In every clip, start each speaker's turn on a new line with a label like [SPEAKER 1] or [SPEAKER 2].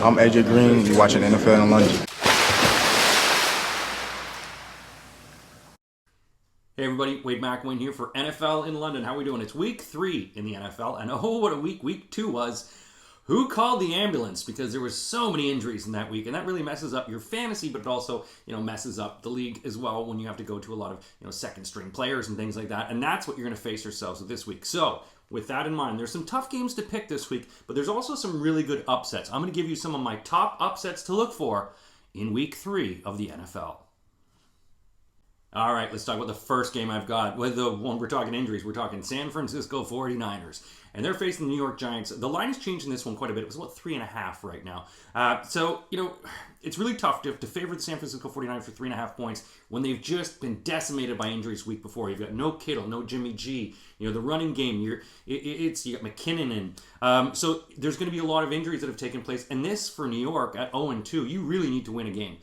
[SPEAKER 1] I'm AJ Green. You're watching NFL in London.
[SPEAKER 2] Hey everybody, Wade McElwain here for NFL in London. How are we doing? It's week 3 in the NFL, and oh, what a week 2 was. Who called the ambulance? Because there were so many injuries in that week, and that really messes up your fantasy, but it also, messes up the league as well when you have to go to a lot of, second-string players and things like that, and that's what you're going to face yourselves with this week. So, with that in mind, there's some tough games to pick this week, but there's also some really good upsets. I'm going to give you some of my top upsets to look for in week 3 of the NFL. All right, let's talk about the first game I've got. When we're talking injuries, we're talking San Francisco 49ers. And they're facing the New York Giants. The line has changed in this one quite a bit. It was about 3.5 right now. It's really tough to favor the San Francisco 49ers for 3.5 points when they've just been decimated by injuries week before. You've got no Kittle, no Jimmy G. The running game, you got McKinnon in. So there's going to be a lot of injuries that have taken place. And this, for New York, at 0-2, you really need to win a game.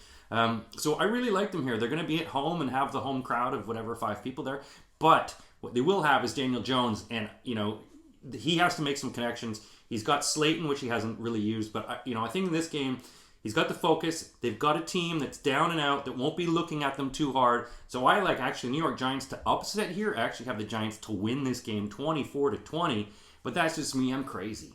[SPEAKER 2] So I really like them here. They're going to be at home and have the home crowd of whatever, 5 people there. But what they will have is Daniel Jones, and, he has to make some connections. He's got Slayton, which he hasn't really used. But, I think in this game, he's got the focus. They've got a team that's down and out that won't be looking at them too hard. So I like, actually, New York Giants to upset here. I actually have the Giants to win this game 24-20. But that's just me. I'm crazy.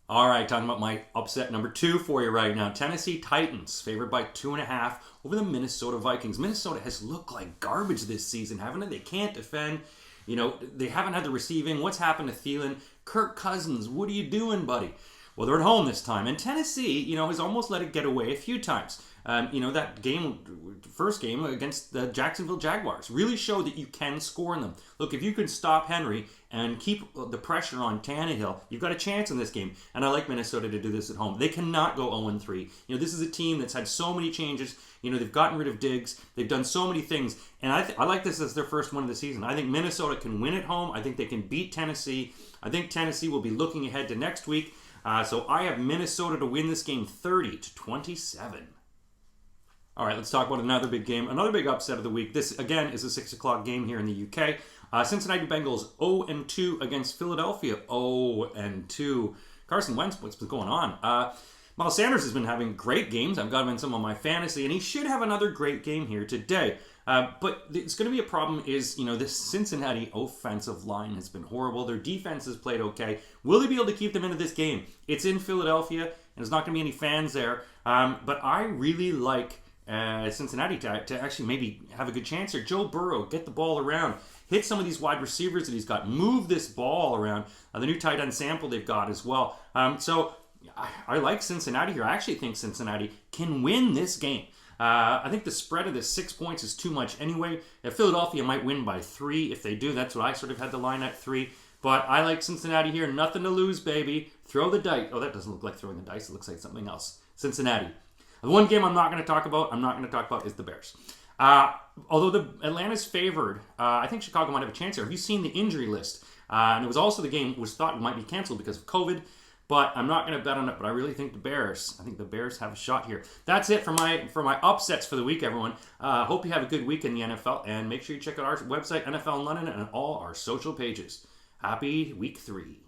[SPEAKER 2] All right, talking about my upset number 2 for you right now. Tennessee Titans, favored by 2.5 over the Minnesota Vikings. Minnesota has looked like garbage this season, haven't they? They can't defend. They haven't had the receiving. What's happened to Thielen? Kirk Cousins, what are you doing, buddy? Well, they're at home this time. And Tennessee, has almost let it get away a few times. That first game against the Jacksonville Jaguars really showed that you can score in them. Look, if you can stop Henry and keep the pressure on Tannehill, you've got a chance in this game. And I like Minnesota to do this at home. They cannot go 0-3. This is a team that's had so many changes. They've gotten rid of Diggs. They've done so many things. And I like this as their first win of the season. I think Minnesota can win at home. I think they can beat Tennessee. I think Tennessee will be looking ahead to next week. So I have Minnesota to win this game 30-27. All right, let's talk about another big game, another big upset of the week. This, again, is a 6 o'clock game here in the UK. Cincinnati Bengals 0-2 against Philadelphia 0-2. Carson Wentz, what's been going on? Miles Sanders has been having great games. I've got him in some of my fantasy, and he should have another great game here today. But it's going to be a problem is, this Cincinnati offensive line has been horrible. Their defense has played okay. Will they be able to keep them into this game? It's in Philadelphia, and there's not going to be any fans there. But I really like Cincinnati to actually maybe have a good chance here. Joe Burrow, get the ball around. Hit some of these wide receivers that he's got. Move this ball around. The new tight end sample they've got as well. So I like Cincinnati here. I actually think Cincinnati can win this game. I think the spread of the 6 points is too much anyway. Philadelphia might win by 3. If they do, that's what I sort of had the line at 3. But I like Cincinnati here. Nothing to lose, baby. Throw the dice. Oh, that doesn't look like throwing the dice. It looks like something else. Cincinnati. The one game I'm not going to talk about is the Bears. Although the Atlanta's favored, I think Chicago might have a chance here. Have you seen the injury list? And it was also the game was thought might be canceled because of COVID. But I'm not going to bet on it. But I really think the Bears have a shot here. That's it for my upsets for the week, everyone. Hope you have a good week in the NFL. And make sure you check out our website, NFL in London, and all our social pages. Happy week 3.